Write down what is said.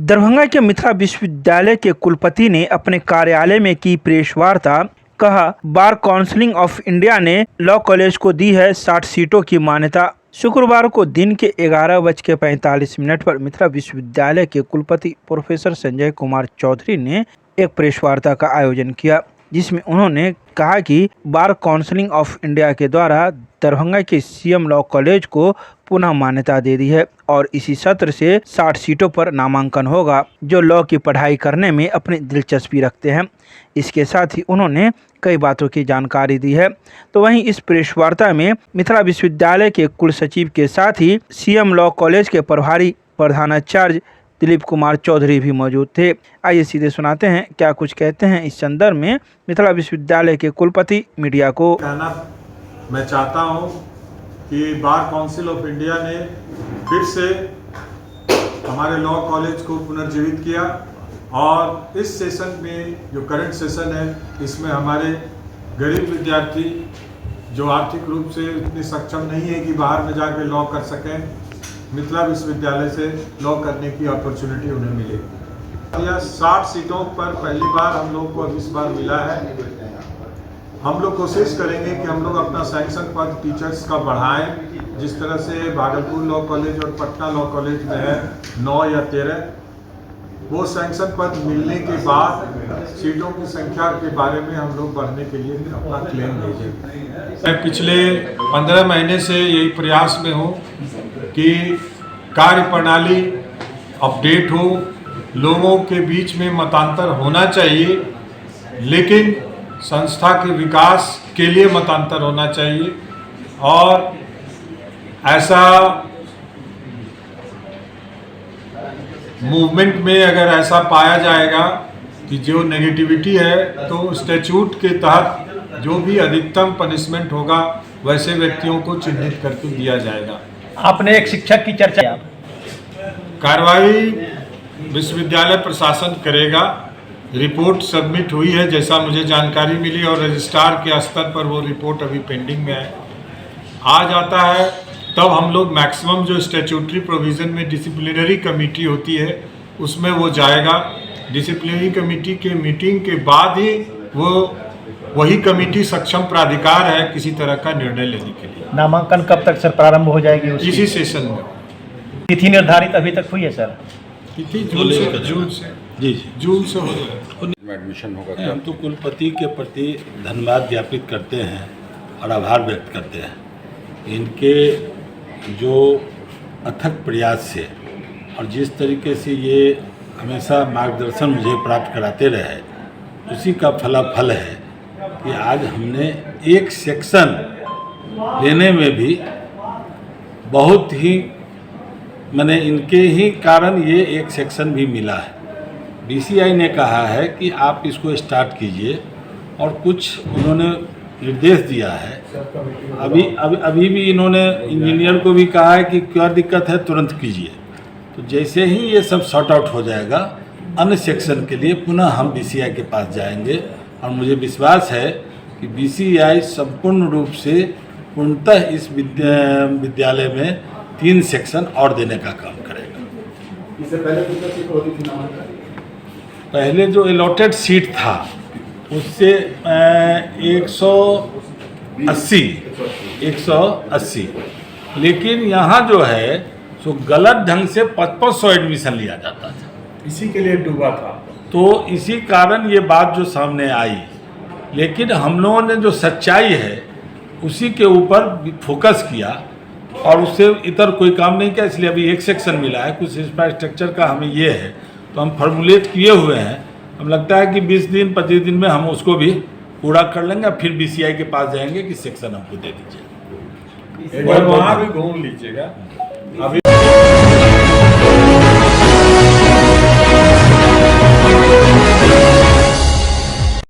दरभंगा के मिथिला विश्वविद्यालय के कुलपति ने अपने कार्यालय में की प्रेस वार्ता। कहा, बार काउंसिल ऑफ इंडिया ने लॉ कॉलेज को दी है 60 सीटों की मान्यता। शुक्रवार को दिन के 11:45 पर मिथिला विश्वविद्यालय के कुलपति प्रोफेसर संजय कुमार चौधरी ने एक प्रेस वार्ता का आयोजन किया, जिसमें उन्होंने कहा कि बार काउंसिल ऑफ इंडिया के द्वारा दरभंगा के सीएम लॉ कॉलेज को पुनः मान्यता दे दी है और इसी सत्र से 60 सीटों पर नामांकन होगा जो लॉ की पढ़ाई करने में अपनी दिलचस्पी रखते हैं। इसके साथ ही उन्होंने कई बातों की जानकारी दी है। तो वहीं इस प्रेस वार्ता में मिथिला विश्वविद्यालय के कुल सचिव के साथ ही सीएम लॉ कॉलेज के प्रभारी प्रधानाचार्य दिलीप कुमार चौधरी भी मौजूद थे। आइए सीधे सुनाते हैं क्या कुछ कहते हैं इस संदर्भ में मिथिला विश्वविद्यालय के कुलपति मीडिया को। कहना मैं चाहता हूं कि बार काउंसिल ऑफ इंडिया ने फिर से हमारे लॉ कॉलेज को पुनर्जीवित किया और इस सेशन में जो करंट सेशन है इसमें हमारे गरीब विद्यार्थी जो आर्थिक रूप से इतने सक्षम नहीं है कि बाहर में जाकर लॉ कर सकें, मिथिला विश्वविद्यालय से लॉ करने की अपॉर्चुनिटी उन्हें मिलेगी। यह 60 सीटों पर पहली बार हम लोग को इस बार मिला है। हम लोग कोशिश करेंगे कि हम लोग अपना सैंक्शन पद टीचर्स का बढ़ाएं, जिस तरह से भागलपुर लॉ कॉलेज और पटना लॉ कॉलेज में है 9 या 13। वो सैंक्शन पद मिलने के बाद सीटों की संख्या के बारे में हम लोग बढ़ने के लिए अपना क्लेम भेजेंगे। मैं पिछले 15 महीने से यही प्रयास में हूँ कि कार्य प्रणाली अपडेट हो, लोगों के बीच में मतांतर होना चाहिए, लेकिन संस्था के विकास के लिए मतांतर होना चाहिए। और ऐसा मूवमेंट में अगर ऐसा पाया जाएगा कि जो नेगेटिविटी है तो स्टैट्यूट के तहत जो भी अधिकतम पनिशमेंट होगा वैसे व्यक्तियों को चिन्हित करके दिया जाएगा। आपने एक शिक्षक की चर्चा, कार्रवाई विश्वविद्यालय प्रशासन करेगा। रिपोर्ट सबमिट हुई है जैसा मुझे जानकारी मिली और रजिस्ट्रार के स्तर पर वो रिपोर्ट अभी पेंडिंग में है। आ जाता है तब हम लोग मैक्सिमम जो स्टैट्यूटरी प्रोविज़न में डिसिप्लिनरी कमेटी होती है उसमें वो जाएगा। डिसिप्लिनरी कमेटी के मीटिंग के बाद ही वही कमेटी सक्षम प्राधिकार है किसी तरह का निर्णय लेने के लिए। नामांकन कब तक सर प्रारंभ हो जाएगी? इसी सेशन में। तिथि निर्धारित अभी तक हुई है सर? तिथि जून से जून से हो जाएगा एडमिशन होगा। हम तो कुलपति के प्रति धन्यवाद ज्ञापित करते हैं और आभार व्यक्त करते हैं। इनके जो अथक प्रयास से और जिस तरीके से ये हमेशा मार्गदर्शन मुझे प्राप्त कराते रहे, उसी का फलाफल है कि आज हमने एक सेक्शन लेने में भी बहुत ही इनके ही कारण ये एक सेक्शन भी मिला है। बीसीआई ने कहा है कि आप इसको स्टार्ट कीजिए और कुछ उन्होंने निर्देश दिया है। अभी भी इन्होंने इंजीनियर को भी कहा है कि क्या दिक्कत है तुरंत कीजिए। तो जैसे ही ये सब सॉर्ट आउट हो जाएगा अन्य सेक्शन के लिए पुनः हम बीसीआई के पास जाएंगे और मुझे विश्वास है कि बीसीआई संपूर्ण रूप से पूर्णतः इस विद्यालय में 3 सेक्शन और देने का काम करेगा। इससे पहले कितनी सीट होती थी? पहले जो अलॉटेड सीट था उससे 180, लेकिन यहाँ जो है सो गलत ढंग से 5500 एडमिशन लिया जाता था, इसी के लिए डूबा था। तो इसी कारण ये बात जो सामने आई, लेकिन हम लोगों ने जो सच्चाई है उसी के ऊपर फोकस किया और उससे इतर कोई काम नहीं किया। इसलिए अभी एक सेक्शन मिला है। कुछ इंफ्रास्ट्रक्चर का हमें ये है तो हम फॉर्मुलेट किए हुए हैं। हम लगता है कि 20 दिन 25 दिन में हम उसको भी पूरा कर लेंगे, फिर बीसीआई के पास जाएंगे कि सेक्शन हमको दे दीजिए। वहाँ भी घूम लीजिएगा अभी।